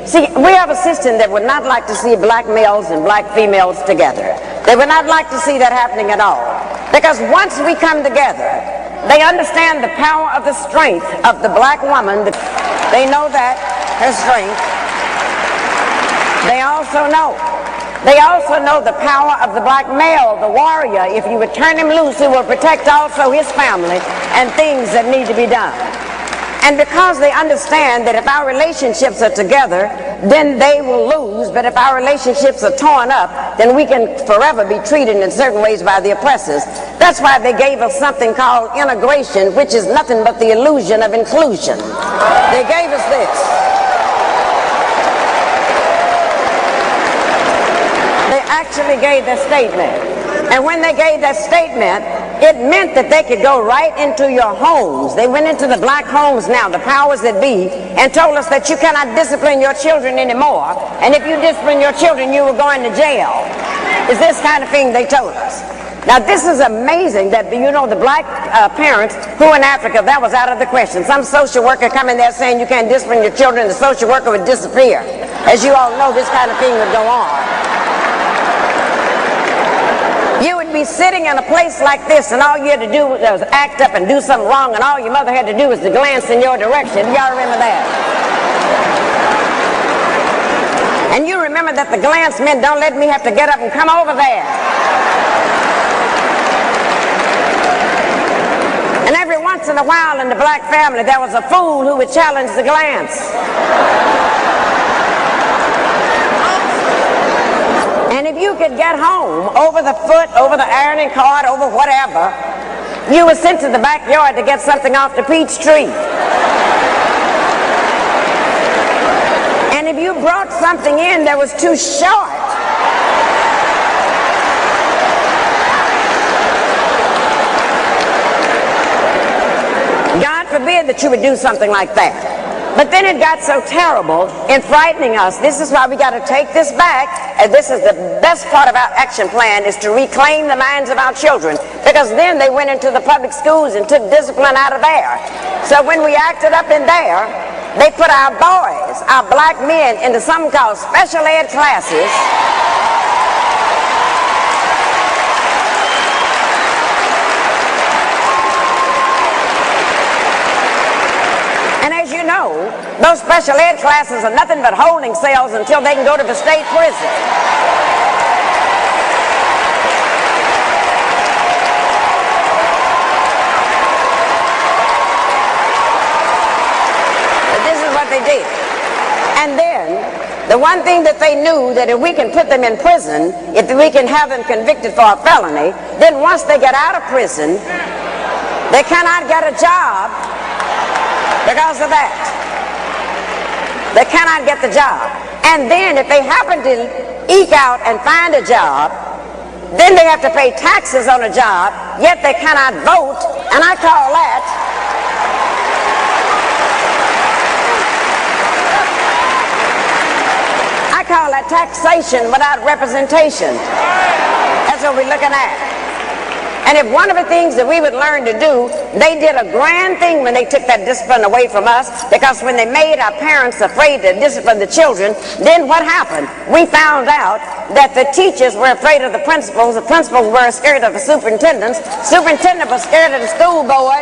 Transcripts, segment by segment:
See, we have a system that would not like to see black males and black females together. They would not like to see that happening at all. Because once we come together, they understand the power of the strength of the black woman. They know that, her strength. They also know the power of the black male, the warrior. If you would turn him loose, he will protect also his family and things that need to be done. And because they understand that if our relationships are together, then they will lose. But if our relationships are torn up, then we can forever be treated in certain ways by the oppressors. That's why they gave us something called integration, which is nothing but the illusion of inclusion. They gave us this. They actually gave that statement. And when they gave that statement, it meant that they could go right into your homes. They went into the black homes now, the powers that be, and told us that you cannot discipline your children anymore. And if you discipline your children, you were going to jail. It's this kind of thing they told us. Now, this is amazing that, you know, the black parents who in Africa, that was out of the question. Some social worker come in there saying you can't discipline your children, the social worker would disappear. As you all know, this kind of thing would go on. You would be sitting in a place like this, and all you had to do was act up and do something wrong, and all your mother had to do was to glance in your direction. Y'all remember that? And you remember that the glance meant, don't let me have to get up and come over there. And every once in a while in the black family, there was a fool who would challenge the glance. And if you could get home over the foot, over the ironing card, over whatever, you were sent to the backyard to get something off the peach tree. And if you brought something in that was too short, God forbid that you would do something like that. But then it got so terrible in frightening us. This is why we got to take this back. And this is the best part of our action plan, is to reclaim the minds of our children. Because then they went into the public schools and took discipline out of there. So when we acted up in there, they put our boys, our black men, into something called special ed classes. No, those special ed classes are nothing but holding cells until they can go to the state prison. But this is what they did. And then, the one thing that they knew, that if we can put them in prison, if we can have them convicted for a felony, then once they get out of prison, they cannot get a job. Because of that, they cannot get the job. And then if they happen to eke out and find a job, then they have to pay taxes on a job, yet they cannot vote. And I call that taxation without representation. That's what we're looking at. And if one of the things that we would learn to do, they did a grand thing when they took that discipline away from us, because when they made our parents afraid to discipline the children, then what happened? We found out that the teachers were afraid of the principals were scared of the superintendent was scared of the school board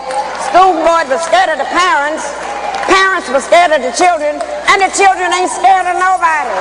was scared of the parents were scared of the children, and the children ain't scared of nobody.